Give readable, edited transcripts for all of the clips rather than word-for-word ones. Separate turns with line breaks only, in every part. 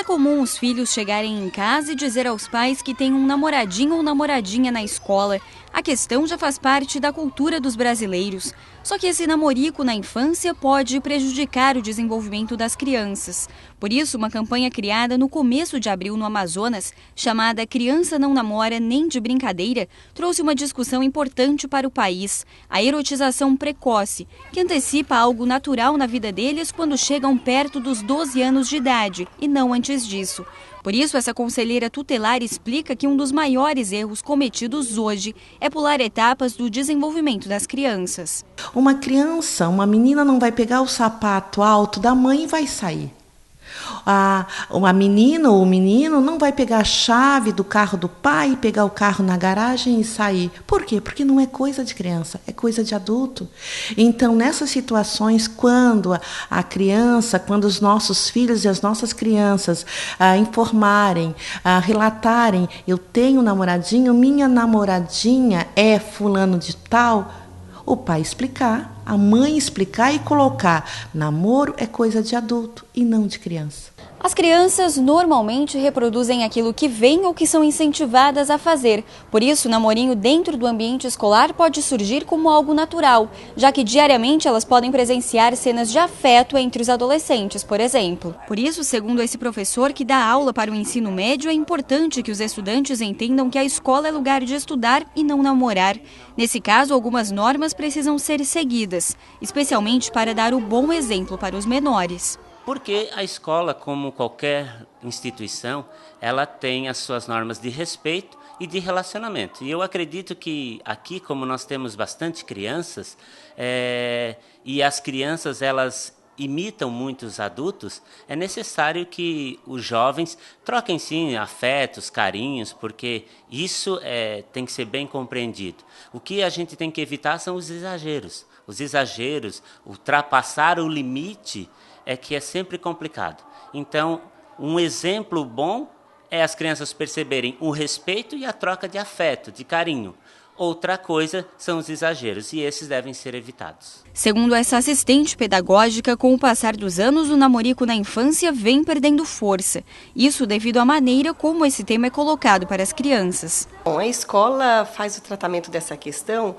É comum os filhos chegarem em casa e dizer aos pais que tem um namoradinho ou namoradinha na escola. A questão já faz parte da cultura dos brasileiros. Só que esse namorico na infância pode prejudicar o desenvolvimento das crianças. Por isso, uma campanha criada no começo de abril no Amazonas, chamada Criança Não Namora Nem de Brincadeira, trouxe uma discussão importante para o país: a erotização precoce, que antecipa algo natural na vida deles quando chegam perto dos 12 anos de idade, e não antes disso. Por isso, essa conselheira tutelar explica que um dos maiores erros cometidos hoje é pular etapas do desenvolvimento das crianças.
Uma criança, uma menina não vai pegar o sapato alto da mãe e vai sair. Uma menina ou o menino não vai pegar a chave do carro do pai, pegar o carro na garagem e sair. Por quê? Porque não é coisa de criança, é coisa de adulto. Então, nessas situações, quando a criança, quando os nossos filhos e as nossas crianças informarem, relatarem, eu tenho um namoradinho, minha namoradinha é fulano de tal, o pai explicar, a mãe explicar e colocar: namoro é coisa de adulto e não de criança.
As crianças normalmente reproduzem aquilo que veem ou que são incentivadas a fazer. Por isso, o namorinho dentro do ambiente escolar pode surgir como algo natural, já que diariamente elas podem presenciar cenas de afeto entre os adolescentes, por exemplo. Por isso, segundo esse professor que dá aula para o ensino médio, é importante que os estudantes entendam que a escola é lugar de estudar e não namorar. Nesse caso, algumas normas precisam ser seguidas, especialmente para dar o bom exemplo para os menores.
Porque a escola, como qualquer instituição, ela tem as suas normas de respeito e de relacionamento. E eu acredito que aqui, como nós temos bastante crianças, e as crianças elas imitam muitos adultos, é necessário que os jovens troquem sim afetos, carinhos, porque isso tem que ser bem compreendido. O que a gente tem que evitar são os exageros. Os exageros, ultrapassar o limite é que é sempre complicado. Então, um exemplo bom é as crianças perceberem o respeito e a troca de afeto, de carinho. Outra coisa são os exageros, e esses devem ser evitados.
Segundo essa assistente pedagógica, com o passar dos anos, o namorico na infância vem perdendo força. Isso devido à maneira como esse tema é colocado para as crianças.
Bom, a escola faz o tratamento dessa questão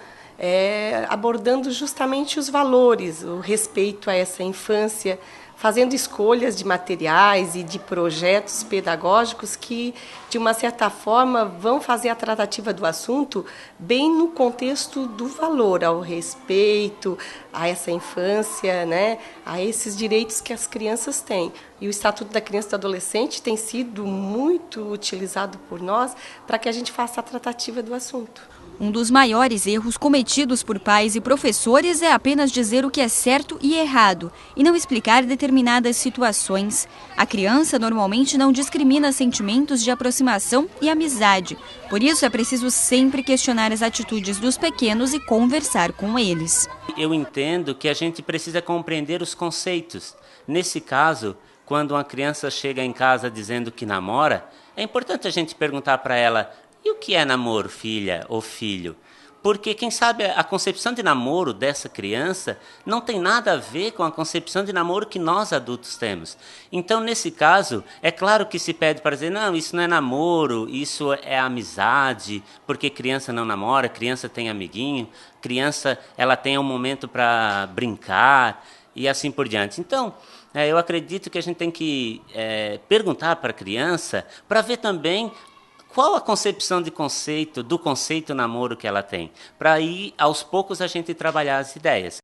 abordando justamente os valores, o respeito a essa infância, fazendo escolhas de materiais e de projetos pedagógicos que, de uma certa forma, vão fazer a tratativa do assunto bem no contexto do valor ao respeito, a essa infância, né, a esses direitos que as crianças têm. E o Estatuto da Criança e do Adolescente tem sido muito utilizado por nós para que a gente faça a tratativa do assunto.
Um dos maiores erros cometidos por pais e professores é apenas dizer o que é certo e errado e não explicar determinadas situações. A criança normalmente não discrimina sentimentos de aproximação e amizade. Por isso, é preciso sempre questionar as atitudes dos pequenos e conversar com eles.
Eu entendo que a gente precisa compreender os conceitos. Nesse caso, quando uma criança chega em casa dizendo que namora, é importante a gente perguntar para ela: e o que é namoro, filha ou filho? Porque, quem sabe, a concepção de namoro dessa criança não tem nada a ver com a concepção de namoro que nós adultos temos. Então, nesse caso, é claro que se pede para dizer: não, isso não é namoro, isso é amizade, porque criança não namora, criança tem amiguinho, criança ela tem um momento para brincar e assim por diante. Então, eu acredito que a gente tem que perguntar para a criança para ver também qual a concepção do conceito namoro que ela tem, para aí, aos poucos, a gente trabalhar as ideias.